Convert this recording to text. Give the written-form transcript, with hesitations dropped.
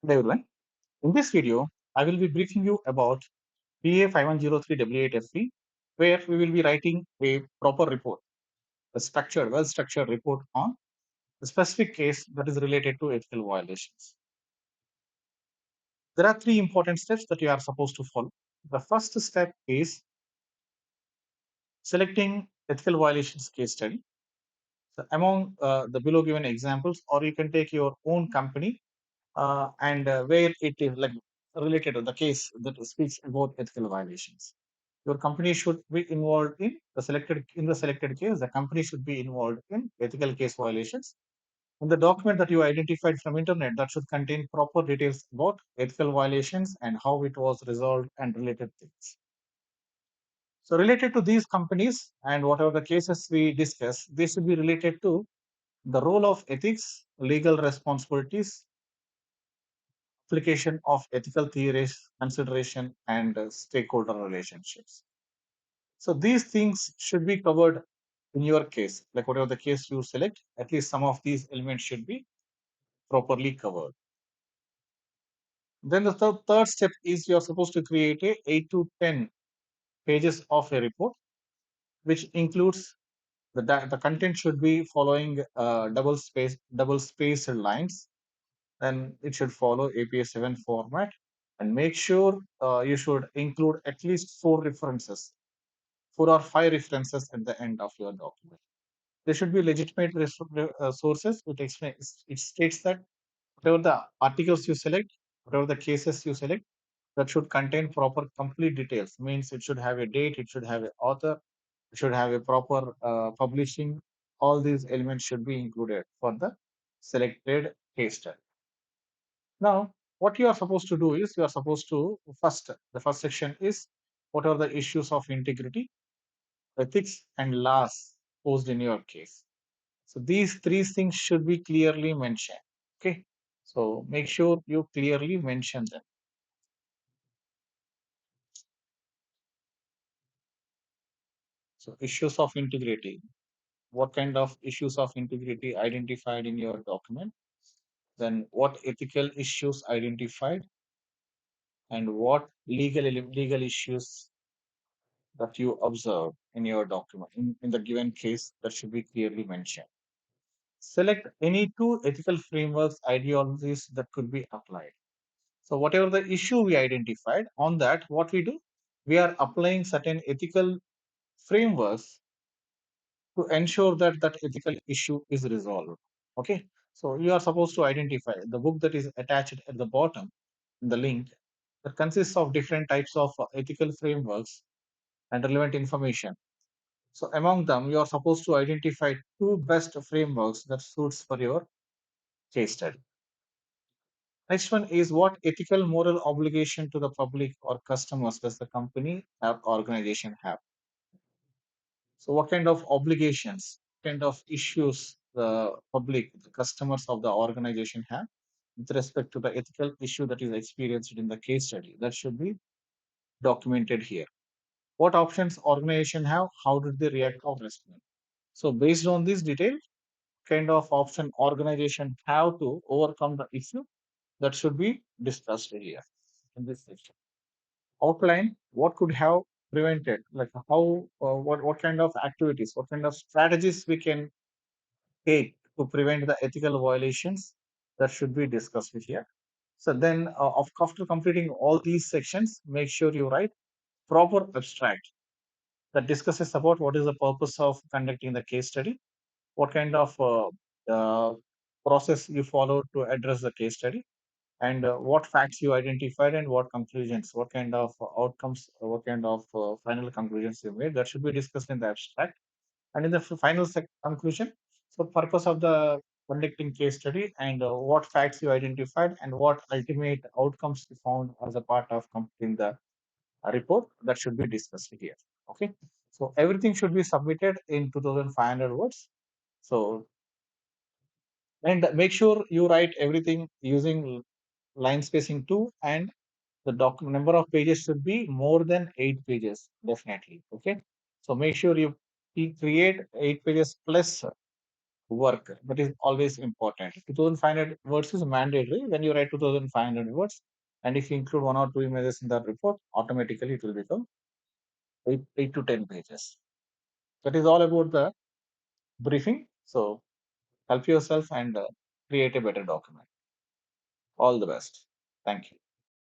Good everyone. In this video, I will be briefing you about BA5103-1W8FP, where we will be writing a proper report, a structured, well-structured report on the specific case that is related to ethical violations. There are three important steps that you are supposed to follow. The first step is selecting ethical violations case study. So among the below given examples, or you can take your own company and where it is like related to the case that speaks about ethical violations. Your company should be involved in the selected case. The company should be involved in ethical case violations. And the document that you identified from internet that should contain proper details about ethical violations and how it was resolved and related things. So related to these companies and whatever the cases we discuss, they should be related to the role of ethics, legal responsibilities, application of ethical theories, consideration, and stakeholder relationships. So these things should be covered in your case, like whatever the case you select, at least some of these elements should be properly covered. Then the third step is you're supposed to create a 8 to 10 pages of a report, which includes the content should be following double spaced lines. Then it should follow APA7 format, and make sure you should include at least four or five references at the end of your document. There should be legitimate sources. It states that whatever the articles you select, whatever the cases you select, that should contain proper complete details. Means it should have a date, it should have an author, it should have a proper publishing. All these elements should be included for the selected case study. Now, what you are supposed to do is you are supposed to the first section is what are the issues of integrity, ethics, and laws posed in your case. So these three things should be clearly mentioned. Okay. So make sure you clearly mention them. So issues of integrity. What kind of issues of integrity identified in your document? Then what ethical issues identified, and what legal issues that you observe in your document in the given case that should be clearly mentioned. Select any two ethical frameworks, ideologies that could be applied. So whatever the issue we identified on that, what we do, we are applying certain ethical frameworks to ensure that that ethical issue is resolved. Okay. So you are supposed to identify the book that is attached at the bottom in the link that consists of different types of ethical frameworks and relevant information. So among them, you are supposed to identify two best frameworks that suits for your case study. Next one is what ethical moral obligation to the public or customers does the company or organization have? So what kind of obligations, kind of issues the public, the customers of the organization have with respect to the ethical issue that is experienced in the case study? That should be documented here. What options organization have? How did they react or respond? So based on this detail, kind of option organization have to overcome the issue that should be discussed here in this section. Outline what could have prevented, like how what kind of activities, what kind of strategies we can take to prevent the ethical violations that should be discussed with here. So then after completing all these sections, make sure you write proper abstract that discusses about what is the purpose of conducting the case study, what kind of uh, process you follow to address the case study, and what facts you identified and what conclusions, what kind of outcomes, what kind of final conclusions you made. That should be discussed in the abstract. And in the final conclusion, so purpose of the conducting case study and what facts you identified and what ultimate outcomes you found as a part of completing the report, that should be discussed here. Okay. So everything should be submitted in 2500 words. So, and make sure you write everything using line spacing 2, and the document number of pages should be more than 8 pages, definitely. Okay. So make sure you create 8 pages plus work. That is always important. 2,500 words is mandatory when you write 2,500 words. And if you include one or two images in that report, automatically it will become 8 to 10 pages. That is all about the briefing. So help yourself and create a better document. All the best. Thank you.